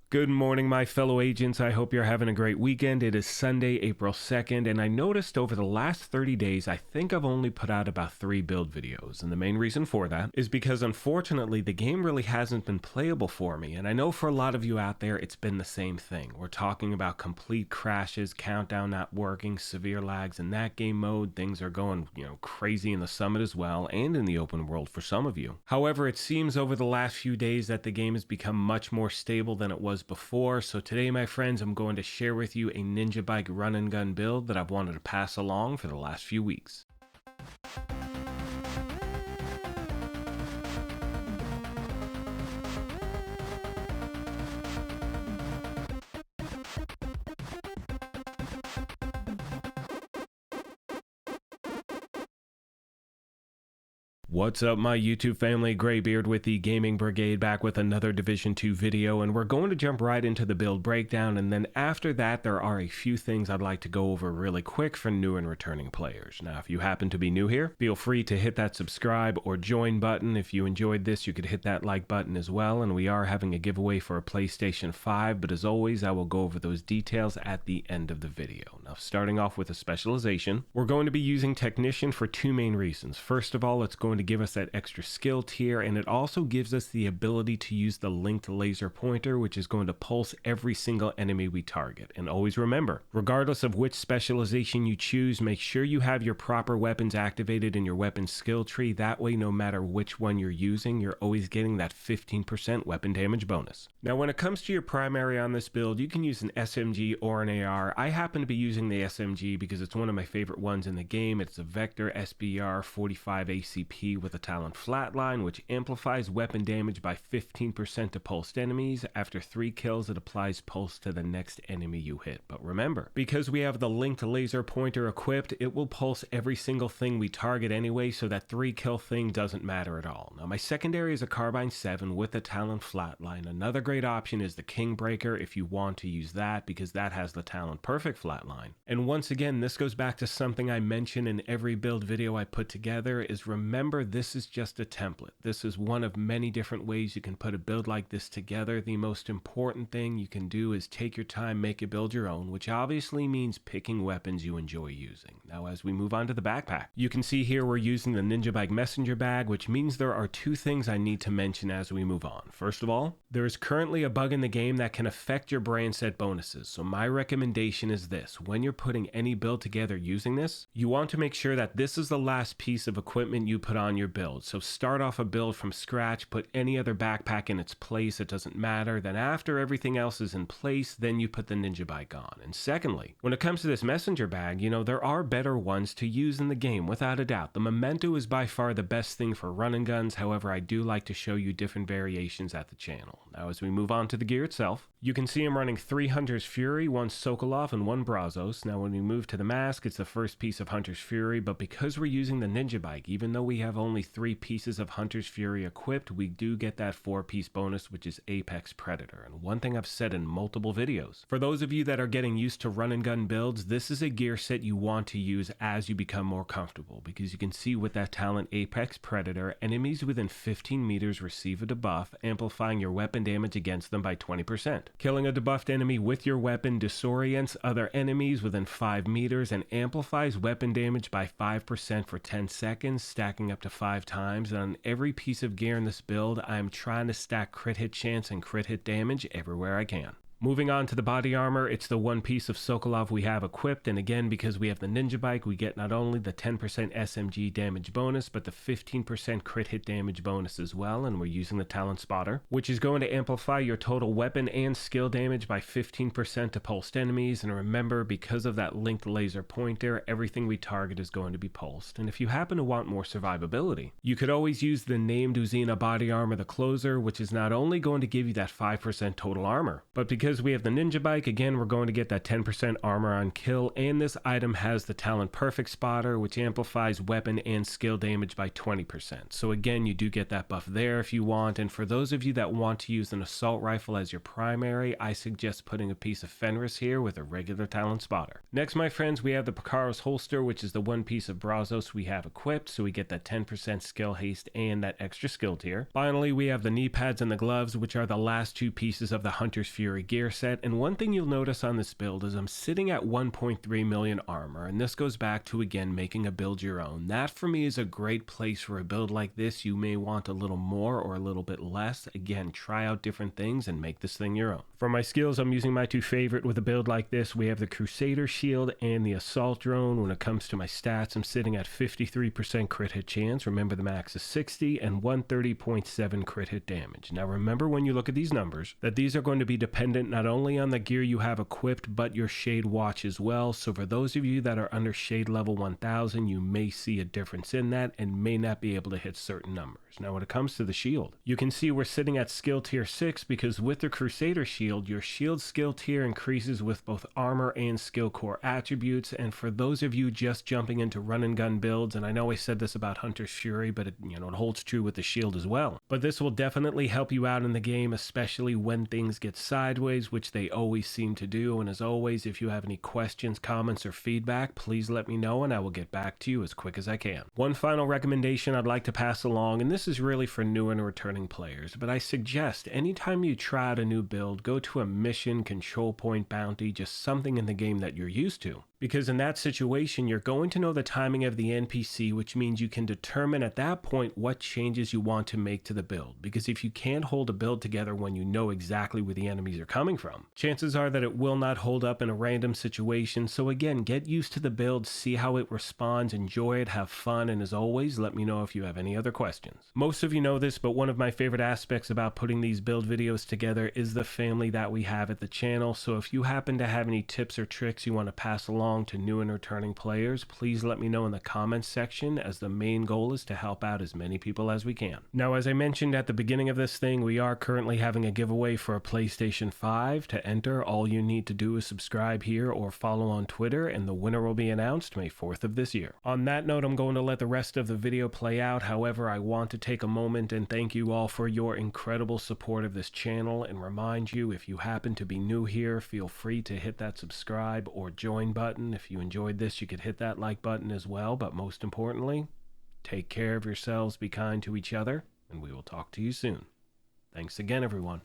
Good morning, my fellow agents. I hope you're having a great weekend. It is Sunday, April 2nd, and I noticed over the last 30 days, I think I've only put out about 3 build videos. And the main reason for that is because unfortunately, the game really hasn't been playable for me. And I know for a lot of you out there, it's been the same thing. We're talking about complete crashes, countdown not working, severe lags in that game mode. Things are going, crazy in the summit as well, and in the open world for some of you. However, it seems over the last few days that the game has become much more stable than it was before. So today, my friends, I'm going to share with you a NinjaBike run and gun build that I've wanted to pass along for the last few weeks. What's up, my YouTube family? Graybeard with the Gaming Brigade, back with another Division 2 video, and we're going to jump right into the build breakdown, and then after that there are a few things I'd like to go over really quick for new and returning players. Now, if you happen to be new here, feel free to hit that subscribe or join button. If you enjoyed this, you could hit that like button as well, and we are having a giveaway for a PlayStation 5, but as always, I will go over those details at the end of the video. Now, starting off with a specialization, we're going to be using Technician for 2 main reasons. First of all, it's going to give us that extra skill tier, and it also gives us the ability to use the linked laser pointer, which is going to pulse every single enemy we target. And always remember, regardless of which specialization you choose, make sure you have your proper weapons activated in your weapon skill tree. That way, no matter which one you're using, you're always getting that 15% weapon damage bonus. Now, when it comes to your primary on this build, you can use an SMG or an AR. I happen to be using the SMG because it's one of my favorite ones in the game. It's a Vector SBR 45 ACP with a Talon Flatline, which amplifies weapon damage by 15% to pulsed enemies. After 3 kills, it applies pulse to the next enemy you hit. But remember, because we have the linked laser pointer equipped, it will pulse every single thing we target anyway, so that 3 kill thing doesn't matter at all. Now, my secondary is a Carbine 7 with a Talon Flatline. Another great option is the King Breaker if you want to use that, because that has the Talon Perfect Flatline. And once again, this goes back to something I mention in every build video I put together, is remember, this is just a template. This is one of many different ways you can put a build like this together. The most important thing you can do is take your time, make a build your own, which obviously means picking weapons you enjoy using. Now, as we move on to the backpack, you can see here we're using the NinjaBike messenger bag, which means there are 2 things I need to mention as we move on. First of all, there is currently a bug in the game that can affect your brand set bonuses. So my recommendation is this: when you're putting any build together using this, you want to make sure that this is the last piece of equipment you put on your build. So start off a build from scratch, put any other backpack in its place, it doesn't matter. Then after everything else is in place, then you put the NinjaBike on. And secondly, when it comes to this messenger bag, there are better ones to use in the game, without a doubt. The Memento is by far the best thing for run and guns. However, I do like to show you different variations at the channel. Now, as we move on to the gear itself, you can see I'm running 3 Hunter's Fury, 1 Sokolov, and 1 Brazos. Now, when we move to the mask, it's the first piece of Hunter's Fury, but because we're using the NinjaBike, even though we have only 3 pieces of Hunter's Fury equipped, we do get that 4-piece bonus, which is Apex Predator. And one thing I've said in multiple videos, for those of you that are getting used to run and gun builds, this is a gear set you want to use as you become more comfortable, because you can see with that talent Apex Predator, enemies within 15 meters receive a debuff, amplifying your weapon damage against them by 20%. Killing a debuffed enemy with your weapon disorients other enemies within 5 meters and amplifies weapon damage by 5% for 10 seconds, stacking up to 5 times. And on every piece of gear in this build, I'm trying to stack crit hit chance and crit hit damage everywhere I can. Moving on to the body armor, it's the 1 piece of Sokolov we have equipped, and again, because we have the NinjaBike, we get not only the 10% SMG damage bonus, but the 15% crit hit damage bonus as well, and we're using the Talon Spotter, which is going to amplify your total weapon and skill damage by 15% to pulsed enemies. And remember, because of that linked laser pointer, everything we target is going to be pulsed. And if you happen to want more survivability, you could always use the named Uzina body armor, the Closer, which is not only going to give you that 5% total armor, but because Because we have the NinjaBike, again, we're going to get that 10% armor on kill, and this item has the talent Perfect Spotter, which amplifies weapon and skill damage by 20%. So again, you do get that buff there if you want, and for those of you that want to use an assault rifle as your primary, I suggest putting a piece of Fenris here with a regular talent spotter. Next, my friends, we have the Picaro's holster, which is the one piece of Brazos we have equipped, so we get that 10% skill haste and that extra skill tier. Finally, we have the knee pads and the gloves, which are the last two pieces of the Hunter's Fury gear set, and one thing you'll notice on this build is I'm sitting at 1.3 million armor, and this goes back to, again, making a build your own. That for me is a great place for a build like this. You may want a little more or a little bit less. Again, try out different things and make this thing your own. For my skills, I'm using my two favorite with a build like this. We have the Crusader Shield and the Assault Drone. When it comes to my stats, I'm sitting at 53% crit hit chance. Remember, the max is 60 and 130.7 crit hit damage. Now remember, when you look at these numbers, that these are going to be dependent not only on the gear you have equipped, but your shade watch as well. So for those of you that are under shade level 1000, you may see a difference in that and may not be able to hit certain numbers. Now when it comes to the shield, you can see we're sitting at skill tier 6 because with the Crusader Shield, your shield skill tier increases with both armor and skill core attributes. And for those of you just jumping into run and gun builds, and I know I said this about Hunter's Fury, but it holds true with the shield as well. But this will definitely help you out in the game, especially when things get sideways, which they always seem to do. And as always, if you have any questions, comments, or feedback, please let me know and I will get back to you as quick as I can. One final recommendation I'd like to pass along, and this is really for new and returning players, but I suggest anytime you try out a new build, go to a mission, control point, bounty, just something in the game that you're used to. Because in that situation, you're going to know the timing of the NPC, which means you can determine at that point what changes you want to make to the build. Because if you can't hold a build together when you know exactly where the enemies are coming from, chances are that it will not hold up in a random situation. So again, get used to the build, see how it responds, enjoy it, have fun, and as always, let me know if you have any other questions. Most of you know this, but one of my favorite aspects about putting these build videos together is the family that we have at the channel. So if you happen to have any tips or tricks you want to pass along to new and returning players, please let me know in the comments section, as the main goal is to help out as many people as we can. Now, as I mentioned at the beginning of this thing, we are currently having a giveaway for a PlayStation 5. To enter, all you need to do is subscribe here or follow on Twitter, and the winner will be announced May 4th of this year. On that note, I'm going to let the rest of the video play out. However, I want to take a moment and thank you all for your incredible support of this channel, and remind you, if you happen to be new here, feel free to hit that subscribe or join button. If you enjoyed this, you could hit that like button as well, but most importantly, take care of yourselves, be kind to each other, and we will talk to you soon. Thanks again, everyone.